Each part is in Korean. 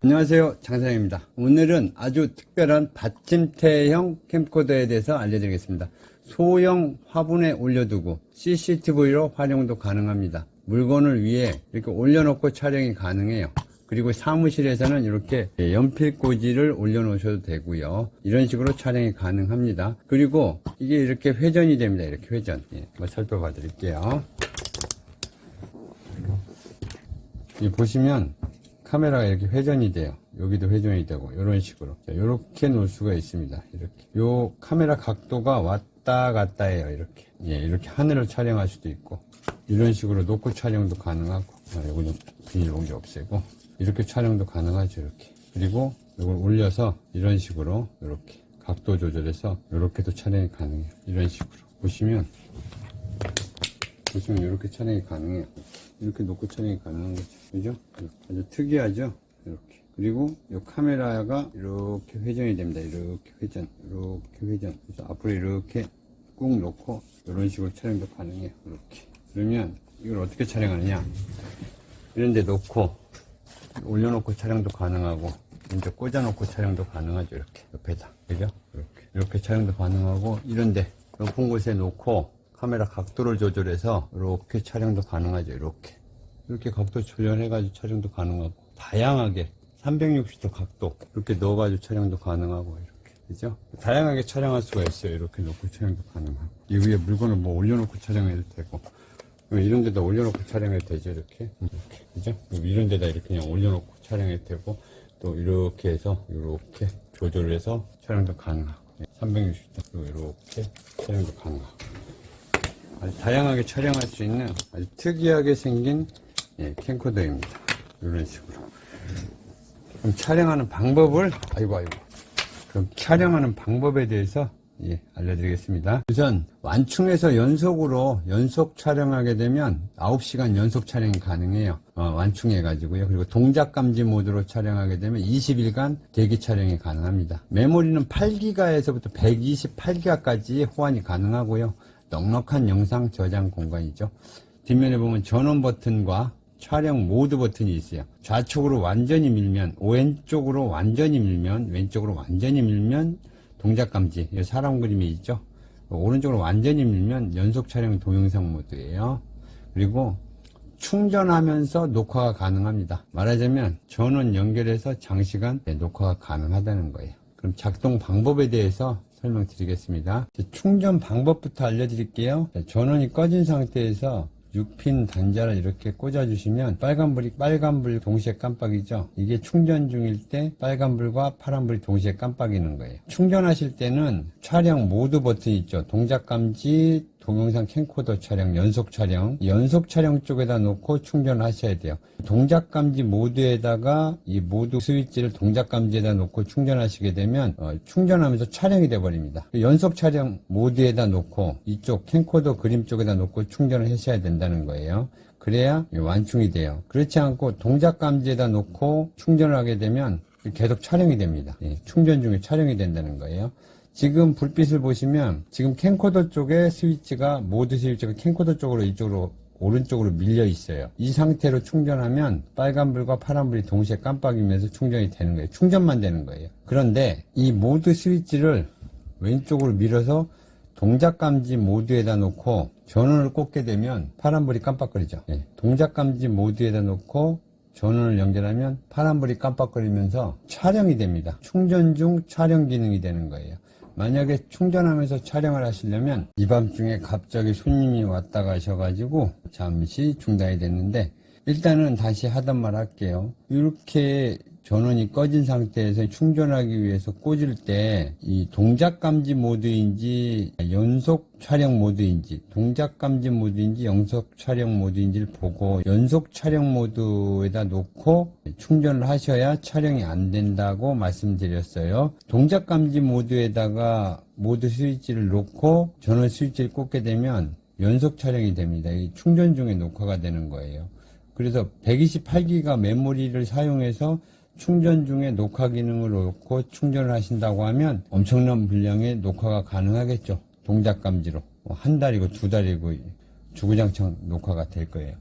안녕하세요, 장사장입니다. 오늘은 아주 특별한 받침대형 캠코더에 대해서 알려드리겠습니다. 소형 화분에 올려두고 CCTV로 활용도 가능합니다. 물건을 위에 이렇게 올려놓고 촬영이 가능해요. 그리고 사무실에서는 이렇게 연필꽂이를 올려놓으셔도 되고요. 이런 식으로 촬영이 가능합니다. 그리고 이게 이렇게 회전이 됩니다. 이렇게 회전. 한번 살펴봐 드릴게요. 보시면 카메라가 이렇게 회전이 돼요. 여기도 회전이 되고 이런 식으로 이렇게 놓을 수가 있습니다. 이렇게 요 카메라 각도가 왔다 갔다 해요. 이렇게 이렇게 하늘을 촬영할 수도 있고 이런 식으로 놓고 촬영도 가능하고 요거 좀 비닐봉지 없애고 이렇게 촬영도 가능하죠. 이렇게 그리고 이걸 올려서 이런 식으로 이렇게 각도 조절해서 이렇게도 촬영이 가능해요. 이런 식으로 보시면 이렇게 촬영이 가능해요. 이렇게 놓고 촬영이 가능한 거죠. 그죠? 아주 특이하죠? 이렇게. 그리고 이 카메라가 이렇게 회전이 됩니다. 이렇게 회전, 이렇게 회전. 그래서 앞으로 이렇게 꾹 놓고 이런 식으로 촬영도 가능해요. 이렇게. 그러면 이걸 어떻게 촬영하느냐? 이런 데 놓고 올려놓고 촬영도 가능하고 이제 꽂아놓고 촬영도 가능하죠. 이렇게 옆에다. 그죠? 이렇게 촬영도 가능하고 이런데 높은 곳에 놓고 카메라 각도를 조절해서 이렇게 촬영도 가능하죠. 이렇게 각도 조절해가지고 촬영도 가능하고 다양하게 360도 각도 이렇게 넣어가지고 촬영도 가능하고 이렇게 그죠? 다양하게 촬영할 수가 있어요. 이렇게 놓고 촬영도 가능하고 이 위에 물건을 뭐 올려놓고 촬영해도 되고 이런 데다 올려놓고 촬영해도 되죠. 이렇게 그죠? 이런 데다 이렇게 그냥 올려놓고 촬영해도 되고 또 이렇게 해서 이렇게 조절을 해서 촬영도 가능하고 360도 이렇게 촬영도 가능하고 아주 다양하게 촬영할 수 있는 아주 특이하게 생긴 캠코더입니다. 이런 식으로. 그럼 촬영하는 방법을 그럼 촬영하는 방법에 대해서 알려드리겠습니다. 우선 완충해서 연속 촬영하게 되면 9시간 연속 촬영이 가능해요. 완충해 가지고요. 그리고 동작 감지 모드로 촬영하게 되면 20일간 대기 촬영이 가능합니다. 메모리는 8기가에서부터 128기가까지 호환이 가능하고요. 넉넉한 영상 저장 공간이죠. 뒷면에 보면 전원 버튼과 촬영 모드 버튼이 있어요. 좌측으로 완전히 밀면, 왼쪽으로 완전히 밀면, 왼쪽으로 완전히 밀면 동작 감지, 사람 그림이 있죠. 오른쪽으로 완전히 밀면 연속 촬영 동영상 모드예요. 그리고 충전하면서 녹화가 가능합니다. 말하자면 전원 연결해서 장시간 녹화가 가능하다는 거예요. 그럼 작동 방법에 대해서 설명드리겠습니다. 충전 방법부터 알려드릴게요. 전원이 꺼진 상태에서 6핀 단자를 이렇게 꽂아주시면 빨간불 동시에 깜빡이죠. 이게 충전 중일 때 빨간불과 파란불이 동시에 깜빡이는 거예요. 충전하실 때는 촬영 모드 버튼이 있죠. 동작 감지, 동영상 캠코더 촬영, 연속 촬영 쪽에다 놓고 충전하셔야 돼요. 동작 감지 모드에다가 이 모드 스위치를 동작 감지에다 놓고 충전하시게 되면 충전하면서 촬영이 돼 버립니다. 연속 촬영 모드에다 놓고 이쪽 캠코더 그림 쪽에다 놓고 충전을 하셔야 된다는 거예요. 그래야 완충이 돼요. 그렇지 않고 동작 감지에다 놓고 충전을 하게 되면 계속 촬영이 됩니다. 충전 중에 촬영이 된다는 거예요. 지금 불빛을 보시면 지금 캠코더 쪽에 모드 스위치가 캠코더 쪽으로 이쪽으로 오른쪽으로 밀려 있어요. 이 상태로 충전하면 빨간불과 파란불이 동시에 깜빡이면서 충전이 되는 거예요. 충전만 되는 거예요. 그런데 이 모드 스위치를 왼쪽으로 밀어서 동작 감지 모드에다 놓고 전원을 꽂게 되면 파란불이 깜빡거리죠. 동작 감지 모드에다 놓고 전원을 연결하면 파란불이 깜빡거리면서 촬영이 됩니다. 충전 중 촬영 기능이 되는 거예요. 만약에 충전하면서 촬영을 하시려면 이 밤중에 갑자기 손님이 왔다 가셔가지고 잠시 중단이 됐는데 일단은 다시 하던 말 할게요. 이렇게 전원이 꺼진 상태에서 충전하기 위해서 꽂을 때 이 동작 감지 모드인지 연속 촬영 모드인지 동작 감지 모드인지 연속 촬영 모드인지를 보고 연속 촬영 모드에다 놓고 충전을 하셔야 촬영이 안 된다고 말씀드렸어요. 동작 감지 모드에다가 모드 스위치를 놓고 전원 스위치를 꽂게 되면 연속 촬영이 됩니다. 이 충전 중에 녹화가 되는 거예요. 그래서 128기가 메모리를 사용해서 충전 중에 녹화 기능을 놓고 충전을 하신다고 하면 엄청난 분량의 녹화가 가능하겠죠. 동작 감지로. 한 달이고 두 달이고 주구장창 녹화가 될 거예요.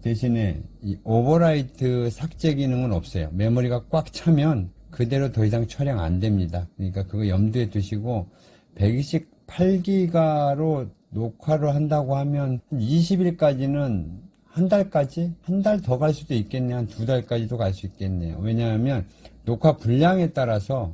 대신에 이 오버라이트 삭제 기능은 없어요. 메모리가 꽉 차면 그대로 더 이상 촬영 안 됩니다. 그러니까 그거 염두에 두시고 128기가로 녹화를 한다고 하면 20일까지는 한 달까지? 한 달 더 갈 수도 있겠네요. 한 2달까지도 갈 수 있겠네요. 왜냐하면 녹화 분량에 따라서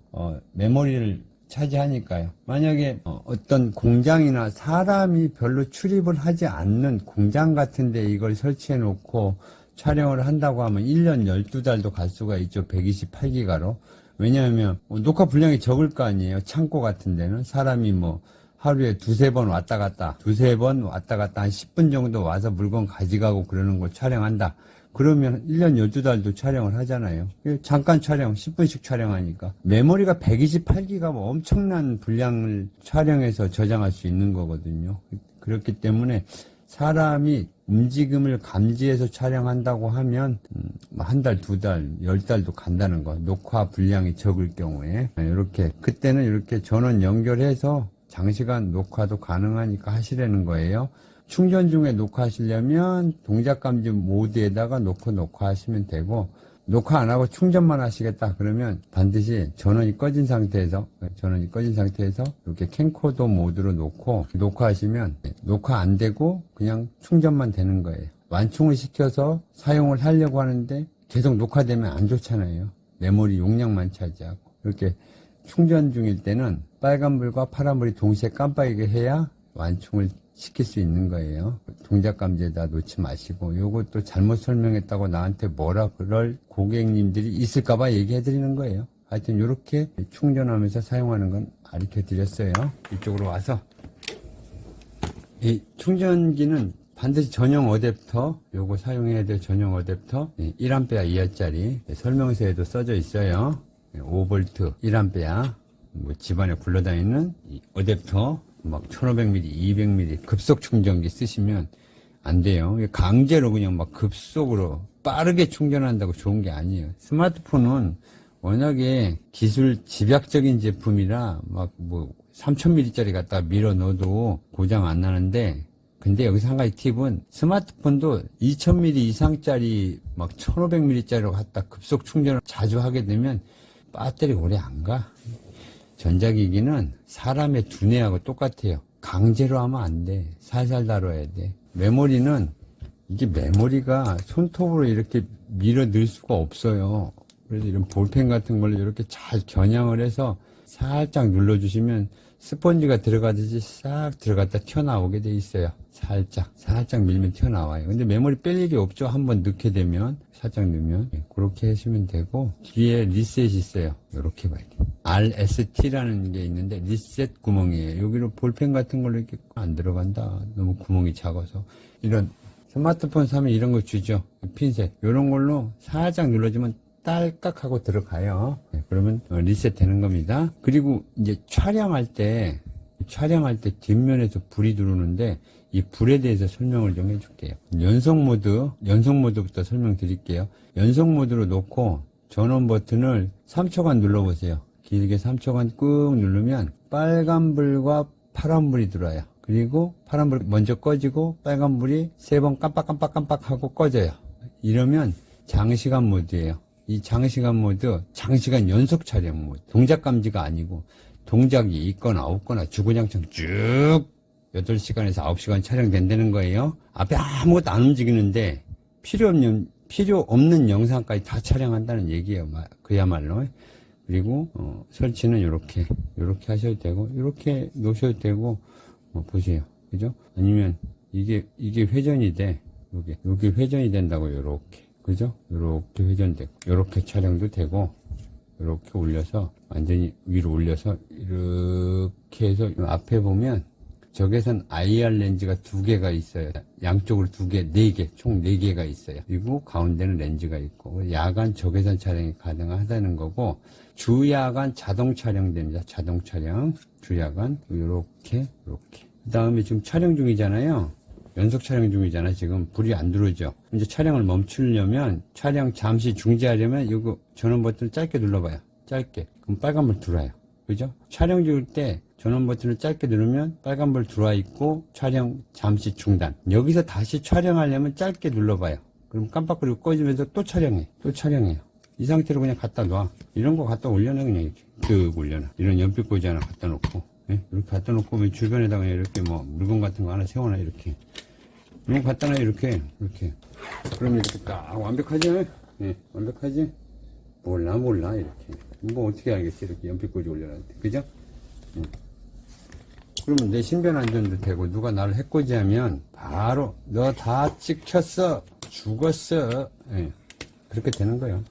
메모리를 차지하니까요. 만약에 어떤 공장이나 사람이 별로 출입을 하지 않는 공장 같은데 이걸 설치해 놓고 촬영을 한다고 하면 1년 12달도 갈 수가 있죠. 128기가로. 왜냐하면 녹화 분량이 적을 거 아니에요. 창고 같은 데는 사람이 뭐 하루에 두세 번 왔다 갔다 한 10분 정도 와서 물건 가져가고 그러는 걸 촬영한다. 그러면 1년 12달도 촬영을 하잖아요. 잠깐 촬영, 10분씩 촬영하니까. 메모리가 128기가 뭐 엄청난 분량을 촬영해서 저장할 수 있는 거거든요. 그렇기 때문에 사람이 움직임을 감지해서 촬영한다고 하면 한 달, 2달, 10달도 간다는 거. 녹화 분량이 적을 경우에. 이렇게 그때는 이렇게 전원 연결해서 장시간 녹화도 가능하니까 하시라는 거예요. 충전 중에 녹화하시려면 동작감지 모드에다가 놓고 녹화하시면 되고, 녹화 안 하고 충전만 하시겠다 그러면 반드시 전원이 꺼진 상태에서 이렇게 캠코더 모드로 놓고 녹화하시면 녹화 안 되고 그냥 충전만 되는 거예요. 완충을 시켜서 사용을 하려고 하는데 계속 녹화되면 안 좋잖아요. 메모리 용량만 차지하고. 이렇게 충전 중일 때는 빨간불과 파란불이 동시에 깜빡이게 해야 완충을 시킬 수 있는 거예요. 동작 감지에다 놓지 마시고, 요것도 잘못 설명했다고 나한테 뭐라 그럴 고객님들이 있을까봐 얘기해 드리는 거예요. 하여튼 요렇게 충전하면서 사용하는 건 가르쳐 드렸어요. 이쪽으로 와서 이 충전기는 반드시 전용 어댑터, 요거 사용해야 될 전용 어댑터 1A 이하짜리 설명서에도 써져 있어요. 5V 1A 뭐 집안에 굴러다니는 이 어댑터 막 1500ml, 200ml 급속 충전기 쓰시면 안 돼요. 강제로 그냥 막 급속으로 빠르게 충전한다고 좋은 게 아니에요. 스마트폰은 워낙에 기술 집약적인 제품이라 막 뭐 3000ml짜리 갖다가 밀어 넣어도 고장 안 나는데, 근데 여기서 한 가지 팁은 스마트폰도 2000ml 이상짜리 막 1500ml짜리로 갖다 급속 충전을 자주 하게 되면 배터리 오래 안 가. 전자기기는 사람의 두뇌하고 똑같아요. 강제로 하면 안 돼. 살살 다뤄야 돼. 메모리는 이게 메모리가 손톱으로 이렇게 밀어 넣을 수가 없어요. 그래서 이런 볼펜 같은 걸로 이렇게 잘 겨냥을 해서 살짝 눌러주시면 스펀지가 들어가듯이 싹 들어갔다 튀어나오게 돼 있어요. 살짝 밀면 튀어나와요. 근데 메모리 뺄 일이 없죠. 한번 넣게 되면, 살짝 넣으면. 그렇게 하시면 되고, 뒤에 리셋이 있어요. 이렇게 봐야 돼요. RST라는 게 있는데, 리셋 구멍이에요. 여기로 볼펜 같은 걸로 이렇게 안 들어간다. 너무 구멍이 작아서. 이런 스마트폰 사면 이런 거 주죠. 핀셋. 이런 걸로 살짝 눌러주면 딸깍 하고 들어가요. 그러면 리셋 되는 겁니다. 그리고 이제 촬영할 때 뒷면에서 불이 들어오는데, 이 불에 대해서 설명을 좀 해줄게요. 연속 모드부터 설명드릴게요. 연속 모드로 놓고 전원 버튼을 3초간 눌러보세요. 길게 3초간 꾹 누르면 빨간불과 파란불이 들어와요. 그리고 파란불 먼저 꺼지고 빨간불이 3번 깜빡깜빡 하고 꺼져요. 이러면 장시간 모드예요. 이 장시간 모드, 장시간 연속 촬영 모드. 동작 감지가 아니고 동작이 있거나 없거나 주구장창 쭉 8시간에서 9시간 촬영된다는 거예요. 앞에 아무것도 안 움직이는데 필요 없는 영상까지 다 촬영한다는 얘기예요. 그야말로. 그리고 설치는 이렇게 하셔도 되고, 이렇게 놓으셔도 되고, 보세요. 그죠? 아니면 이게 회전이 돼. 여기 회전이 된다고. 요렇게. 그죠? 요렇게 회전되고, 요렇게 촬영도 되고, 요렇게 올려서 완전히 위로 올려서 이렇게 해서 앞에 보면 적외선 IR 렌즈가 2개가 있어요. 양쪽으로 2개, 4개, 총 4개가 있어요. 그리고 가운데는 렌즈가 있고, 야간 적외선 촬영이 가능하다는 거고, 주야간 자동 촬영됩니다. 자동 촬영, 주야간, 요렇게. 그 다음에 지금 촬영 중이잖아요. 연속 촬영 중이잖아. 지금 불이 안 들어오죠. 이제 촬영을 멈추려면, 촬영 잠시 중지하려면 이거 전원 버튼을 짧게 눌러봐요. 짧게. 그럼 빨간불 들어와요. 그죠? 촬영 중일 때 전원 버튼을 짧게 누르면 빨간불 들어와 있고 촬영 잠시 중단. 여기서 다시 촬영하려면 짧게 눌러봐요. 그럼 깜빡거리고 꺼지면서 또 촬영해. 또 촬영해요. 이 상태로 그냥 갖다 놔. 이런 거 갖다 올려놔, 그냥 이렇게. 쓱 올려놔. 이런 연필꽂이 하나 갖다 놓고. 예? 이렇게 갖다 놓고, 주변에다가 이렇게 뭐, 물건 같은 거 하나 세워놔, 이렇게. 이거 갖다 놔, 이렇게. 이렇게. 그럼 이렇게 딱 완벽하지? 예, 완벽하지? 몰라, 이렇게. 뭐 어떻게 알겠지? 이렇게 연필꽂이 올려놨는데. 그죠? 그러면 내 신변 안전도 되고, 누가 나를 해코지 하면, 바로, 너 다 찍혔어. 죽었어. 예. 그렇게 되는 거예요.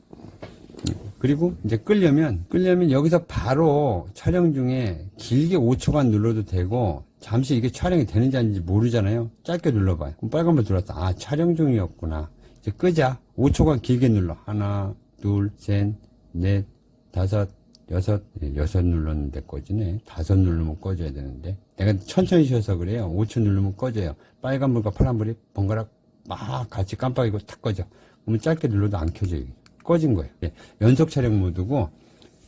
그리고 이제 끌려면 여기서 바로 촬영 중에 길게 5초간 눌러도 되고, 잠시 이게 촬영이 되는지 아닌지 모르잖아요. 짧게 눌러봐요. 그럼 빨간불 들어왔다. 아, 촬영 중이었구나. 이제 끄자. 5초간 길게 눌러. 하나, 둘, 셋, 넷, 다섯, 여섯 눌렀는데 꺼지네. 다섯 누르면 꺼져야 되는데. 내가 천천히 쉬어서 그래요. 5초 누르면 꺼져요. 빨간불과 파란불이 번갈아 막 같이 깜빡이고 탁 꺼져. 그러면 짧게 눌러도 안 켜져요. 꺼진 거예요. 예, 연속 촬영 모드고,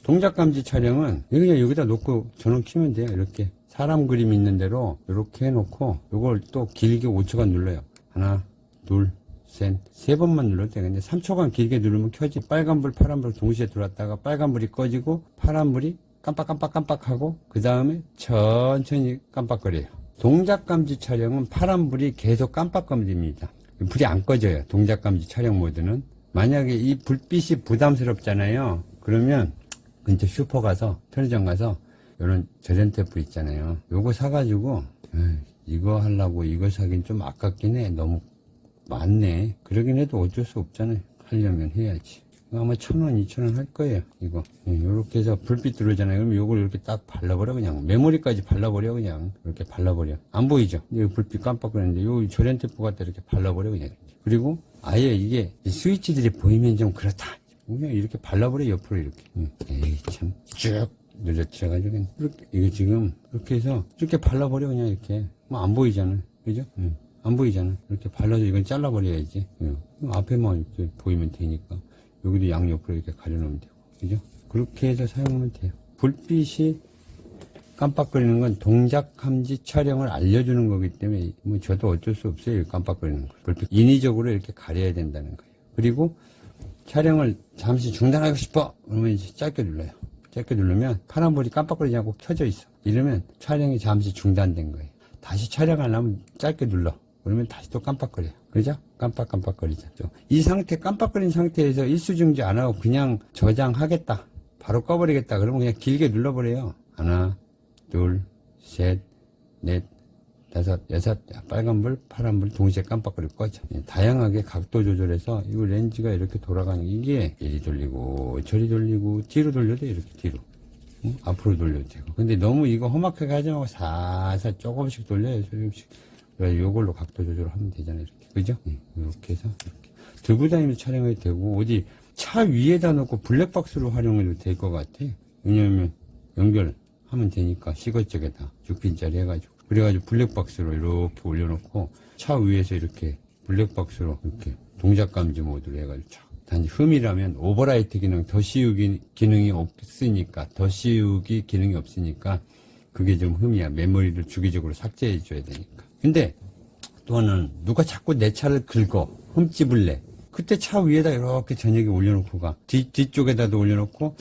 동작 감지 촬영은 그냥 여기다 놓고 전원 키면 돼요. 이렇게 사람 그림 있는 대로 이렇게 해놓고, 요걸 또 길게 5초간 눌러요. 하나, 둘, 셋, 세 번만 눌러도 돼. 근데 3초간 길게 누르면 켜지. 빨간불, 파란불 동시에 들어왔다가 빨간불이 꺼지고 파란불이 깜빡하고 그 다음에 천천히 깜빡거려요. 동작 감지 촬영은 파란불이 계속 깜빡거립니다. 불이 안 꺼져요. 동작 감지 촬영 모드는. 만약에 이 불빛이 부담스럽잖아요. 그러면 근처 슈퍼 가서, 편의점 가서 이런 절연 테이프 있잖아요. 요거 사가지고, 이거 하려고 이거 사긴 좀 아깝긴 해. 너무 많네. 그러긴 해도 어쩔 수 없잖아요. 하려면 해야지. 아마 1,000원, 2,000원 할 거예요. 이거. 요렇게 해서 불빛 들어오잖아요. 그럼 요걸 이렇게 딱 발라버려, 그냥. 메모리까지 발라버려, 그냥. 이렇게 발라버려. 안 보이죠? 여기 불빛 깜빡거리는데, 요 절연 테이프 갖다 이렇게 발라버려, 그냥. 그리고 아예 이게 스위치들이 보이면 좀 그렇다. 그냥 이렇게 발라버려, 옆으로 이렇게. 에이, 참. 쭉 늘어뜨려가지고. 이렇게, 이거 지금, 이렇게 해서, 이렇게 발라버려, 그냥 이렇게. 뭐 안 보이잖아요. 그죠? 안 보이잖아. 이렇게 발라서 이건 잘라버려야지. 앞에만 이렇게 보이면 되니까. 여기도 양옆으로 이렇게 가려놓으면 되고. 그죠? 그렇게 해서 사용하면 돼요. 불빛이 깜빡거리는 건 동작 감지 촬영을 알려주는 거기 때문에, 뭐 저도 어쩔 수 없어요. 깜빡거리는 거. 불빛. 인위적으로 이렇게 가려야 된다는 거예요. 그리고 촬영을 잠시 중단하고 싶어! 그러면 이제 짧게 눌러요. 짧게 누르면 파란불이 깜빡거리지 않고 켜져 있어. 이러면 촬영이 잠시 중단된 거예요. 다시 촬영하려면 짧게 눌러. 그러면 다시 또 깜빡거려요. 그죠? 깜빡거리죠. 이 상태, 깜빡거린 상태에서 일수중지 안 하고 그냥 저장하겠다. 바로 꺼버리겠다. 그러면 그냥 길게 눌러버려요. 하나, 둘, 셋, 넷, 다섯, 여섯, 빨간불, 파란불 동시에 깜빡거리고 꺼져. 다양하게 각도 조절해서 이 렌즈가 이렇게 돌아가는 이게 이리 돌리고 저리 돌리고 뒤로 돌려도 이렇게 뒤로. 앞으로 돌려도 되고. 근데 너무 이거 험악하게 하지 말고 살살 조금씩 돌려요. 조금씩. 요걸로 각도 조절을 하면 되잖아요. 이렇게. 그죠? 이렇게 해서 이렇게. 들고 다니면서 촬영해도 되고, 어디 차 위에다 놓고 블랙박스로 활용해도 될 것 같아. 왜냐면 연결하면 되니까, 시거쪽에다 6핀짜리 해가지고. 그래가지고 블랙박스로 이렇게 올려놓고, 차 위에서 이렇게 블랙박스로 이렇게 동작 감지 모드로 해가지고 촥. 단지 흠이라면 오버라이트 기능, 더 씌우기 기능이 없으니까, 그게 좀 흠이야. 메모리를 주기적으로 삭제해 줘야 되니까. 근데 또 하나는 누가 자꾸 내 차를 긁어 흠집을 내. 그때 차 위에다 이렇게 저녁에 올려놓고 가. 뒤쪽에다도 올려놓고,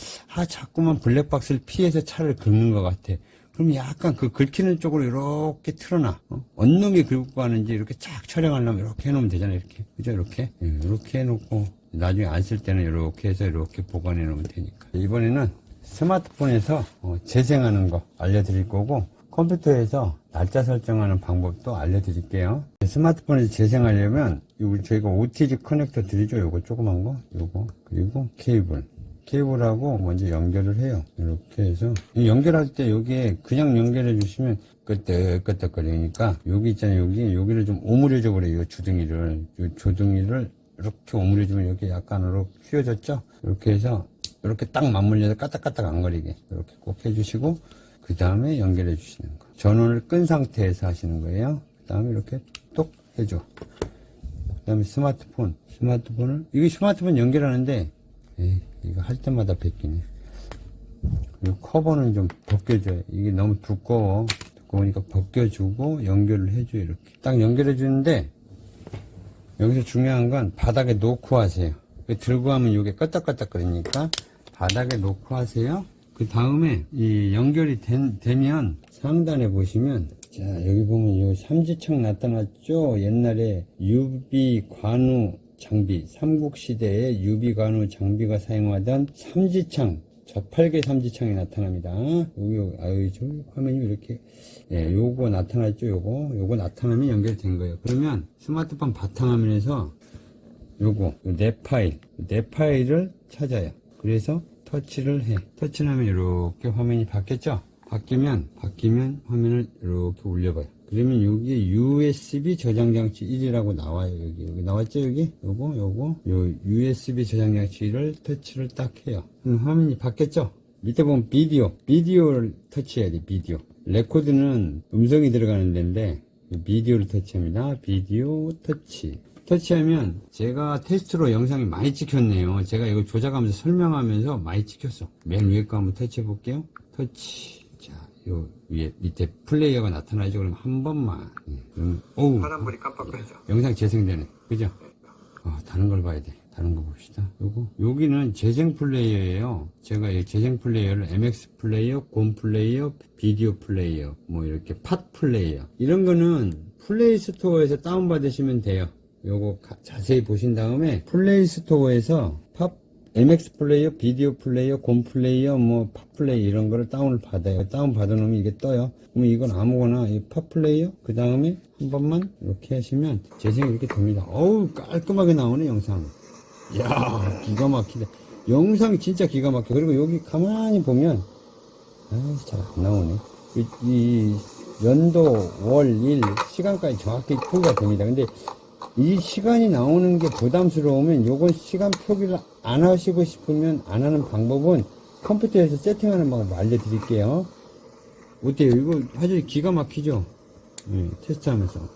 자꾸만 블랙박스를 피해서 차를 긁는 것 같아. 그럼 약간 그 긁히는 쪽으로 이렇게 틀어놔. 어느 놈이 긁고 가는지 이렇게 쫙 촬영하려면 이렇게 해놓으면 되잖아. 이렇게. 그죠? 이렇게. 이렇게 해놓고 나중에 안 쓸 때는 이렇게 해서 이렇게 보관해 놓으면 되니까. 이번에는 스마트폰에서 재생하는 거 알려드릴 거고, 컴퓨터에서 날짜 설정하는 방법도 알려드릴게요. 스마트폰에서 재생하려면 저희가 OTG 커넥터 드리죠. 요거 조그만 거, 요거. 그리고 케이블하고 먼저 연결을 해요. 이렇게 해서 연결할 때 여기에 그냥 연결해 주시면 끄떡끄떡거리니까, 여기 있잖아요. 여기를 좀 오므려줘 버려요. 조등이를 이렇게 오므려주면 여기 약간 이렇게 휘어졌죠. 이렇게 해서 이렇게 딱 맞물려서 까딱까딱 안 거리게 이렇게 꼭 해주시고, 그 다음에 연결해 주시는 거. 전원을 끈 상태에서 하시는 거예요. 그 다음에 이렇게 똑 해줘. 그 다음에 스마트폰 연결하는데, 이거 할 때마다 뺏기네. 그리고 커버는 좀 벗겨줘요. 이게 너무 두꺼우니까 벗겨주고 연결을 해줘요. 이렇게 딱 연결해 주는데, 여기서 중요한 건 바닥에 놓고 하세요. 들고 하면 이게 껐덕껐덕 거리니까 바닥에 놓고 하세요. 그 다음에 이 연결이 되면 상단에 보시면, 자, 여기 보면 이 삼지창 나타났죠? 옛날에 유비 관우 장비, 삼국시대에 유비 관우 장비가 사용하던 삼지창, 저팔계 삼지창이 나타납니다. 여기, 아유, 저 화면이 이렇게, 예, 요거 나타났죠? 요거 나타나면 연결된 거예요. 그러면 스마트폰 바탕화면에서 요거, 내 파일을 찾아요. 그래서 터치를 해. 터치를 하면 이렇게 화면이 바뀌었죠? 바뀌면 화면을 이렇게 올려봐요. 그러면 여기에 USB 저장장치 1이라고 나와요. 여기 나왔죠? 요거 USB 저장장치를 터치를 딱 해요. 그럼 화면이 바뀌었죠? 밑에 보면 비디오를 터치해야 돼. 비디오. 레코드는 음성이 들어가는 데인데 비디오를 터치합니다. 비디오 터치하면 제가 테스트로 영상이 많이 찍혔네요. 제가 이거 조작하면서 설명하면서 많이 찍혔어. 맨 위에 거 한번 터치해 볼게요. 터치. 자, 요 위에 밑에 플레이어가 나타나죠. 그럼 한 번만. 그러면 오우. 파란불이 깜빡거리죠. 영상 재생되네. 그죠? 다른 걸 봐야 돼. 다른 거 봅시다. 여기는 재생 플레이어예요. 제가 이 재생 플레이어를 MX 플레이어, 곰 플레이어, 비디오 플레이어, 뭐 이렇게 팟 플레이어. 이런 거는 플레이 스토어에서 다운받으시면 돼요. 요거 자세히 보신 다음에 플레이 스토어에서 MX 플레이어, 비디오 플레이어, 곰 플레이어, 뭐 팝 플레이어 이런 거를 다운을 받아요. 다운 받아놓으면 이게 떠요. 그럼 이건 아무거나 이 팝 플레이어 그 다음에 한 번만 이렇게 하시면 재생이 이렇게 됩니다. 어우, 깔끔하게 나오네 영상. 이야, 기가 막히다. 영상이 진짜 기가 막혀. 그리고 여기 가만히 보면 잘 안 나오네. 이 연도, 월, 일, 시간까지 정확히 표기가 됩니다. 근데 이 시간이 나오는 게 부담스러우면 요건 시간 표기를 안 하시고 싶으면 안 하는 방법은 컴퓨터에서 세팅하는 방법 알려드릴게요. 어때요? 이거 아주 기가 막히죠? 네, 테스트하면서.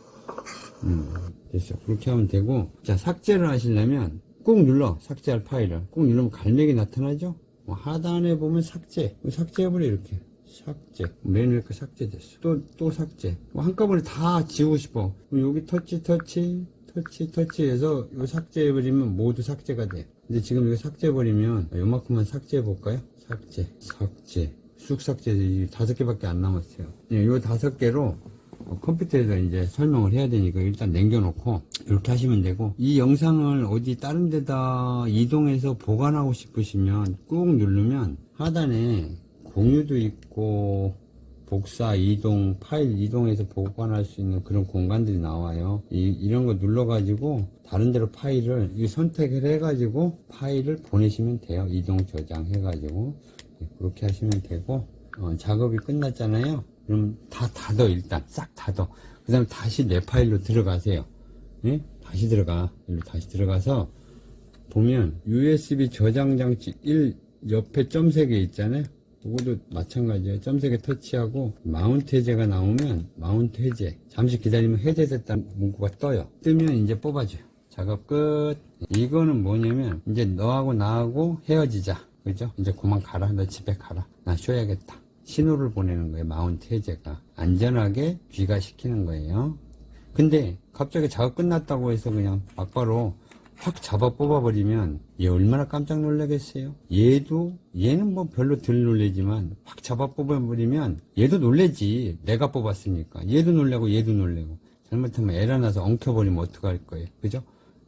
됐어. 그렇게 하면 되고, 자, 삭제를 하시려면 꾹 눌러. 삭제할 파일을 꾹 누르면 갈매기 나타나죠? 하단에 보면 삭제해버려. 이렇게 삭제. 맨 위에 거 삭제됐어. 또 삭제. 한꺼번에 다 지우고 싶어. 여기 터치해서 요 삭제해버리면 모두 삭제가 돼. 근데 지금 이거 삭제해버리면 요만큼만 삭제해볼까요? 삭제. 쑥 삭제. 5개밖에 안 남았어요. 예, 요 5개로 컴퓨터에서 이제 설명을 해야 되니까 일단 남겨놓고 이렇게 하시면 되고, 이 영상을 어디 다른 데다 이동해서 보관하고 싶으시면 꾹 누르면 하단에 공유도 있고 복사, 이동, 파일 이동해서 보관할 수 있는 그런 공간들이 나와요. 이런 거 눌러가지고 다른 데로 파일을 선택을 해가지고 파일을 보내시면 돼요. 이동 저장 해가지고 그렇게 하시면 되고, 작업이 끝났잖아요. 그럼 다 닫어. 일단 싹 닫어. 그 다음에 다시 내 파일로 들어가세요. 예? 다시 들어가서 보면 USB 저장 장치 1 옆에 점 3개 있잖아요. 이것도 마찬가지예요. 점 3개 터치하고 마운트 해제가 나오면 마운트 해제, 잠시 기다리면 해제됐다는 문구가 떠요. 뜨면 이제 뽑아줘요. 작업 끝. 이거는 뭐냐면 이제 너하고 나하고 헤어지자. 그죠? 이제 그만 가라. 너 집에 가라. 나 쉬어야겠다. 신호를 보내는 거예요. 마운트 해제가 안전하게 귀가시키는 거예요. 근데 갑자기 작업 끝났다고 해서 그냥 막바로 확 잡아 뽑아버리면 얘 얼마나 깜짝 놀라겠어요. 얘는 뭐 별로 덜 놀래지만 확 잡아 뽑아버리면 얘도 놀래지. 내가 뽑았으니까 얘도 놀래고 잘못하면 에러 나서 엉켜버리면 어떡할 거예요. 그죠?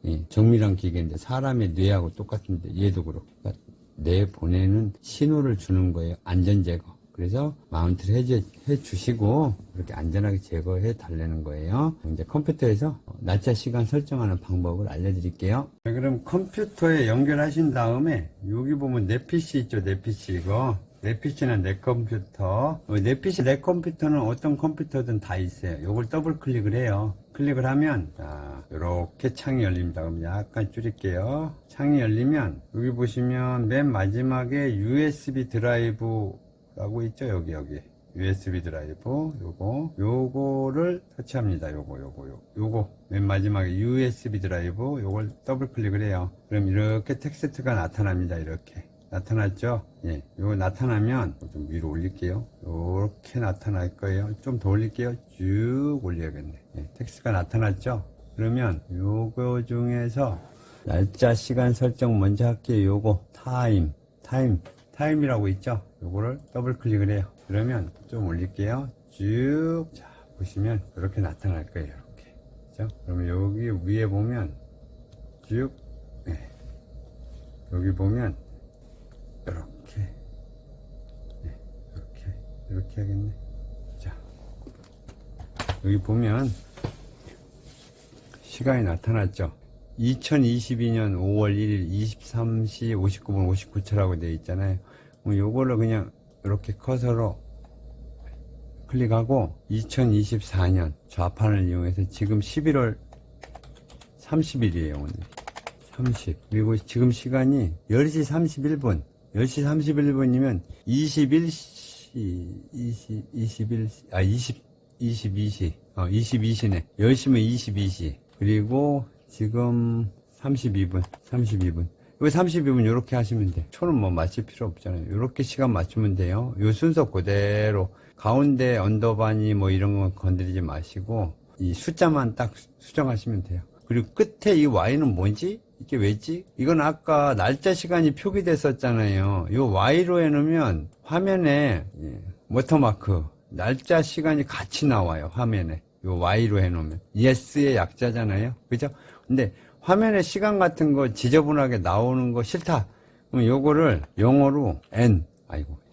예, 정밀한 기계인데 사람의 뇌하고 똑같은데 얘도 그렇고, 그러니까 뇌 보내는 신호를 주는 거예요. 안전 제거. 그래서 마운트를 해제 주시고 그렇게 안전하게 제거해 달라는 거예요. 이제 컴퓨터에서 날짜 시간 설정하는 방법을 알려드릴게요. 자, 그럼 컴퓨터에 연결하신 다음에 여기 보면 내 PC 있죠? 내 PC 이거. 내 PC는 내 컴퓨터. 내 PC, 내 컴퓨터는 어떤 컴퓨터든 다 있어요. 요걸 더블 클릭을 해요. 클릭을 하면 자, 이렇게 창이 열립니다. 그럼 약간 줄일게요. 창이 열리면 여기 보시면 맨 마지막에 USB 드라이브 라고 있죠. 여기 USB 드라이브 요거를 터치합니다. 요거 맨 마지막에 USB 드라이브 요걸 더블 클릭을 해요. 그럼 이렇게 텍스트가 나타납니다. 이렇게 나타났죠. 예, 요거 나타나면 좀 위로 올릴게요. 요렇게 나타날 거예요. 좀 더 올릴게요. 쭉 올려야겠네. 예, 텍스트가 나타났죠. 그러면 요거 중에서 날짜 시간 설정 먼저 할게요. 요거 타임이라고 있죠. 요거를 더블 클릭을 해요. 그러면 좀 올릴게요. 쭉. 자, 보시면 이렇게 나타날 거예요. 이렇게. 그죠? 그러면 여기 위에 보면 쭉. 네. 여기 보면 이렇게. 네. 이렇게 하겠네. 자. 여기 보면 시간이 나타났죠. 2022년 5월 1일 23시 59분 59초라고 되어 있잖아요. 요거를 그냥 이렇게 커서로 클릭하고 2024년 좌판을 이용해서 지금 11월 30일이에요. 오늘 30. 그리고 지금 시간이 10시 31분 10시 31분이면 22시 10시면 22시. 그리고 지금 32분. 요 32분 이렇게 하시면 돼. 초는 뭐 맞출 필요 없잖아요. 이렇게 시간 맞추면 돼요. 요 순서 그대로 가운데 언더바니 뭐 이런 거 건드리지 마시고 이 숫자만 딱 수정하시면 돼요. 그리고 끝에 이 Y는 뭐지? 이게 왜지? 이건 아까 날짜 시간이 표기됐었잖아요. 요 Y로 해놓으면 화면에 워터마크 날짜 시간이 같이 나와요. 화면에 요 Y로 해놓으면 yes의 약자잖아요. 그죠? 근데 화면에 시간 같은 거 지저분하게 나오는 거 싫다. 그럼 요거를 영어로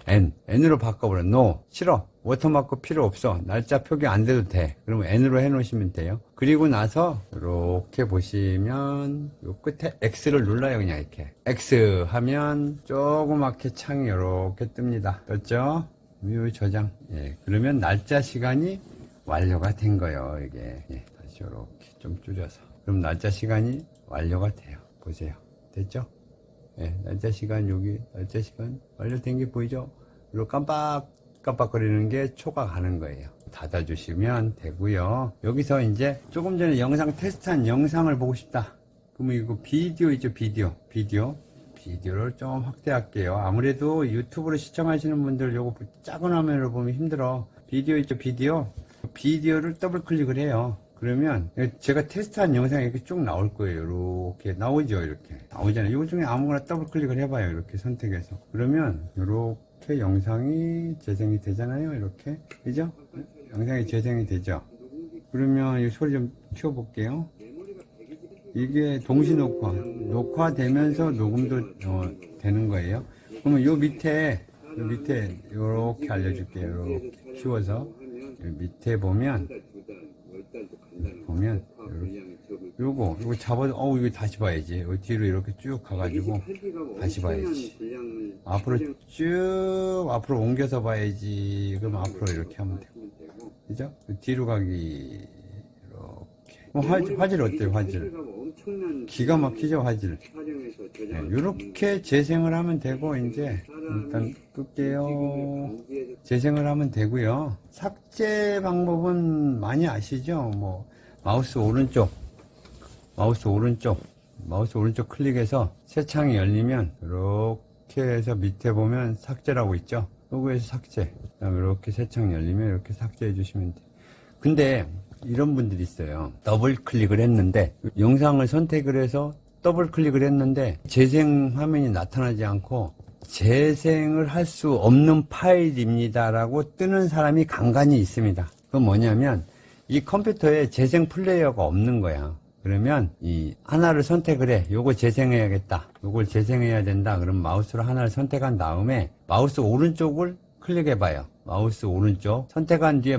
N으로 바꿔버려. No. 싫어. 워터마크 필요 없어. 날짜 표기 안 돼도 돼. 그러면 N으로 해 놓으시면 돼요. 그리고 나서 이렇게 보시면 요 끝에 X를 눌러요. 그냥 이렇게. X 하면 조그맣게 창이 이렇게 뜹니다. 떴죠? 요 저장. 예. 그러면 날짜 시간이 완료가 된 거예요. 이게. 예. 다시 이렇게 좀 줄여서. 그럼 날짜 시간이 완료가 돼요. 보세요. 됐죠? 예, 날짜 시간 완료된 게 보이죠? 그리고 깜빡거리는 게 초가 가는 거예요. 닫아주시면 되고요. 여기서 이제 조금 전에 영상 테스트한 영상을 보고 싶다. 그러면 이거 비디오 있죠? 비디오를 좀 확대할게요. 아무래도 유튜브로 시청하시는 분들 요거 작은 화면으로 보면 힘들어. 비디오 있죠? 비디오를 더블 클릭을 해요. 그러면 제가 테스트한 영상이 이렇게 쭉 나올 거예요. 이렇게 나오죠. 이렇게 나오잖아요. 이 중에 아무거나 더블 클릭을 해봐요. 이렇게 선택해서. 그러면 이렇게 영상이 재생이 되잖아요. 이렇게. 그죠? 영상이 재생이 되죠. 그러면 이 소리 좀 키워볼게요. 이게 동시 녹화되면서 녹음도 되는 거예요. 그러면 요 밑에 이렇게 알려줄게요. 이렇게 키워서 밑에 보면 요거 잡아서 이거 다시 봐야지. 요 뒤로 이렇게 쭉 가가지고 다시 봐야지. 앞으로 옮겨서 봐야지. 그럼 앞으로 이렇게 하면 되고, 그죠? 뒤로 가기 이렇게. 화질 어때요? 화질 기가 막히죠? 화질. 네, 이렇게 재생을 하면 되고, 이제 일단 끌게요. 재생을 하면 되고요. 삭제 방법은 많이 아시죠? 뭐 마우스 오른쪽 클릭해서 새 창이 열리면 이렇게 해서 밑에 보면 삭제라고 있죠? 요거에서 삭제. 그다음에 이렇게 새 창 열리면 이렇게 삭제해 주시면 돼요. 근데 이런 분들이 있어요. 더블 클릭을 했는데 영상을 선택을 해서 더블 클릭을 했는데 재생 화면이 나타나지 않고 재생을 할 수 없는 파일입니다 라고 뜨는 사람이 간간히 있습니다. 그건 뭐냐면 이 컴퓨터에 재생 플레이어가 없는 거야. 그러면 이 하나를 선택을 해. 요거 재생해야겠다. 요걸 재생해야 된다. 그럼 마우스로 하나를 선택한 다음에 마우스 오른쪽을 클릭해 봐요. 마우스 오른쪽 선택한 뒤에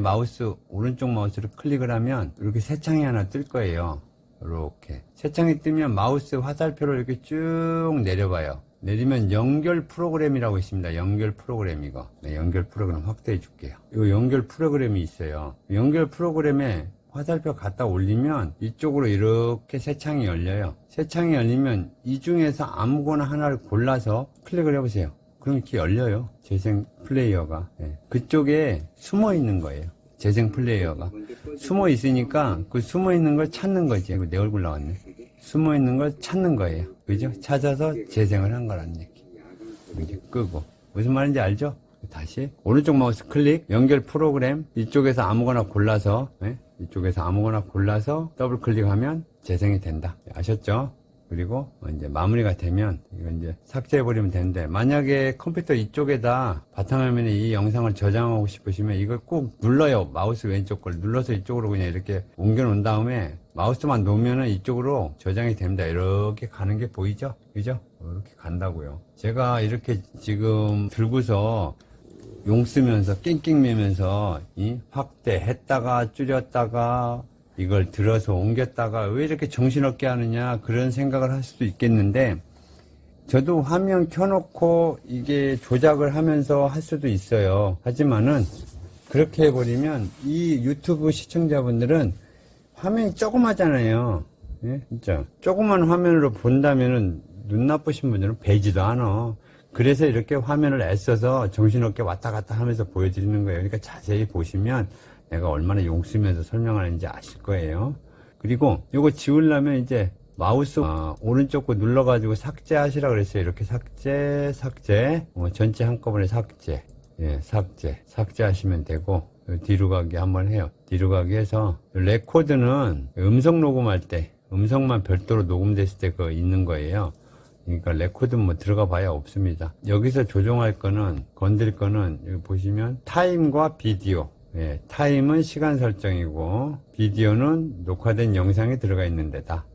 오른쪽 마우스를 클릭을 하면 이렇게 새 창이 하나 뜰 거예요. 이렇게 새 창이 뜨면 마우스 화살표를 이렇게 쭉 내려봐요. 내리면 연결 프로그램이라고 있습니다. 연결 프로그램 이거. 네, 연결 프로그램 확대해 줄게요. 이 연결 프로그램이 있어요. 연결 프로그램에 화살표 갖다 올리면 이쪽으로 이렇게 새 창이 열려요. 새 창이 열리면 이 중에서 아무거나 하나를 골라서 클릭을 해보세요. 그럼 이렇게 열려요. 재생 플레이어가. 네. 그쪽에 숨어 있는 거예요. 재생 플레이어가. 숨어 있으니까 그 숨어 있는 걸 찾는 거지. 내 얼굴 나왔네. 숨어 있는 걸 찾는 거예요. 그죠? 찾아서 재생을 한 거란 얘기. 이제 끄고. 무슨 말인지 알죠? 다시 오른쪽 마우스 클릭, 연결 프로그램 이쪽에서 아무거나 골라서 이쪽에서 아무거나 골라서 더블 클릭하면 재생이 된다. 아셨죠? 그리고 이제 마무리가 되면 이거 이제 삭제해버리면 되는데, 만약에 컴퓨터 이쪽에다 바탕화면에 이 영상을 저장하고 싶으시면 이걸 꼭 눌러요. 마우스 왼쪽 걸 눌러서 이쪽으로 그냥 이렇게 옮겨 놓은 다음에 마우스만 놓으면은 이쪽으로 저장이 됩니다. 이렇게 가는 게 보이죠? 그죠? 이렇게 간다고요. 제가 이렇게 지금 들고서 용 쓰면서 낑낑매면서 확대했다가 줄였다가 이걸 들어서 옮겼다가 왜 이렇게 정신없게 하느냐, 그런 생각을 할 수도 있겠는데, 저도 화면 켜놓고 이게 조작을 하면서 할 수도 있어요. 하지만은 그렇게 해버리면 이 유튜브 시청자분들은 화면이 조그마잖아요. 예? 진짜 조그만 화면으로 본다면은 눈 나쁘신 분들은 배지도 않아. 그래서 이렇게 화면을 애써서 정신없게 왔다 갔다 하면서 보여드리는 거예요. 그러니까 자세히 보시면 내가 얼마나 용 쓰면서 설명하는지 아실 거예요. 그리고 요거 지우려면 이제 마우스 오른쪽 거 눌러가지고 삭제하시라 그랬어요. 이렇게 삭제 전체 한꺼번에 삭제, 예, 삭제하시면 되고, 뒤로 가기 한번 해요. 뒤로 가기 해서 레코드는 음성 녹음할 때 음성만 별도로 녹음됐을 때 그거 있는 거예요. 그러니까 레코드 뭐 들어가 봐야 없습니다. 여기서 조정할 거는, 건들 거는 여기 보시면 타임과 비디오. 예, 타임은 시간 설정이고 비디오는 녹화된 영상이 들어가 있는 데다.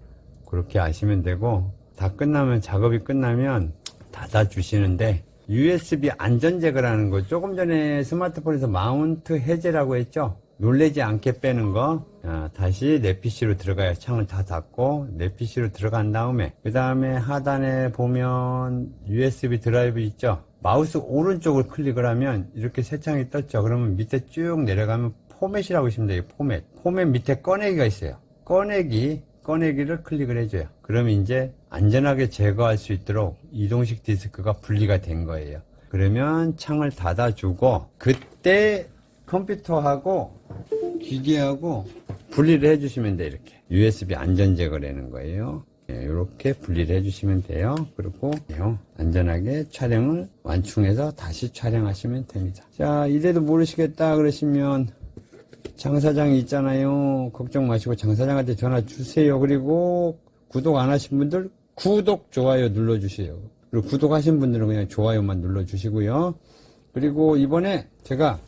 그렇게 아시면 되고, 다 끝나면, 작업이 끝나면 닫아 주시는데, USB 안전 제거라는 거, 조금 전에 스마트폰에서 마운트 해제라고 했죠? 놀래지 않게 빼는 거. 다시 내 PC로 들어가야, 창을 다 닫고 내 PC로 들어간 다음에, 그 다음에 하단에 보면 USB 드라이브 있죠? 마우스 오른쪽을 클릭을 하면 이렇게 새 창이 떴죠? 그러면 밑에 쭉 내려가면 포맷이라고 하시면 돼요. 포맷 밑에 꺼내기가 있어요. 꺼내기를 클릭을 해줘요. 그러면 이제 안전하게 제거할 수 있도록 이동식 디스크가 분리가 된 거예요. 그러면 창을 닫아주고, 그때 컴퓨터하고 기계하고 분리를 해주시면 돼요. 이렇게 USB 안전 제거라는 거예요. 이렇게 분리를 해주시면 돼요. 그리고 안전하게 촬영을 완충해서 다시 촬영하시면 됩니다. 자, 이래도 모르시겠다 그러시면 장 사장이 있잖아요. 걱정 마시고 장 사장한테 전화 주세요. 그리고 구독 안 하신 분들 구독, 좋아요 눌러주세요. 그리고 구독하신 분들은 그냥 좋아요만 눌러주시고요. 그리고 이번에 제가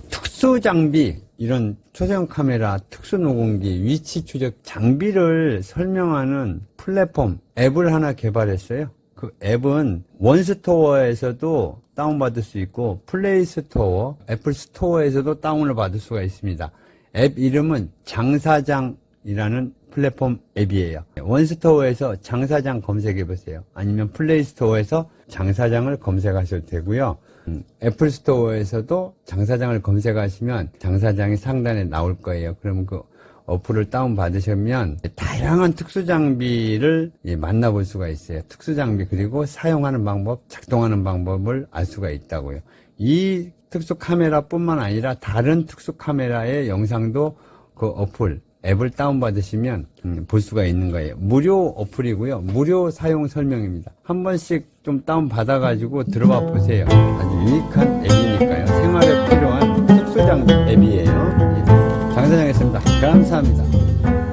특수 장비, 이런 초소형 카메라, 특수 녹음기, 위치 추적 장비를 설명하는 플랫폼 앱을 하나 개발했어요. 그 앱은 원스토어에서도 다운받을 수 있고 플레이스토어, 애플 스토어에서도 다운을 받을 수가 있습니다. 앱 이름은 장사장이라는 플랫폼 앱이에요. 원스토어에서 장사장 검색해 보세요. 아니면 플레이스토어에서 장사장을 검색하셔도 되고요. 애플 스토어에서도 장사장을 검색하시면 장사장이 상단에 나올 거예요. 그러면 그 어플을 다운받으시면 다양한 특수장비를 만나볼 수가 있어요. 특수장비, 그리고 사용하는 방법, 작동하는 방법을 알 수가 있다고요. 이 특수카메라 뿐만 아니라 다른 특수카메라의 영상도 그 어플, 앱을 다운받으시면 볼 수가 있는 거예요. 무료 어플이고요. 무료 사용 설명입니다. 한 번씩 좀 다운받아가지고 들어와 보세요. 아주 유익한 앱이니까요. 생활에 필요한 특수장비 앱이에요. 장 사장이었습니다. 감사합니다.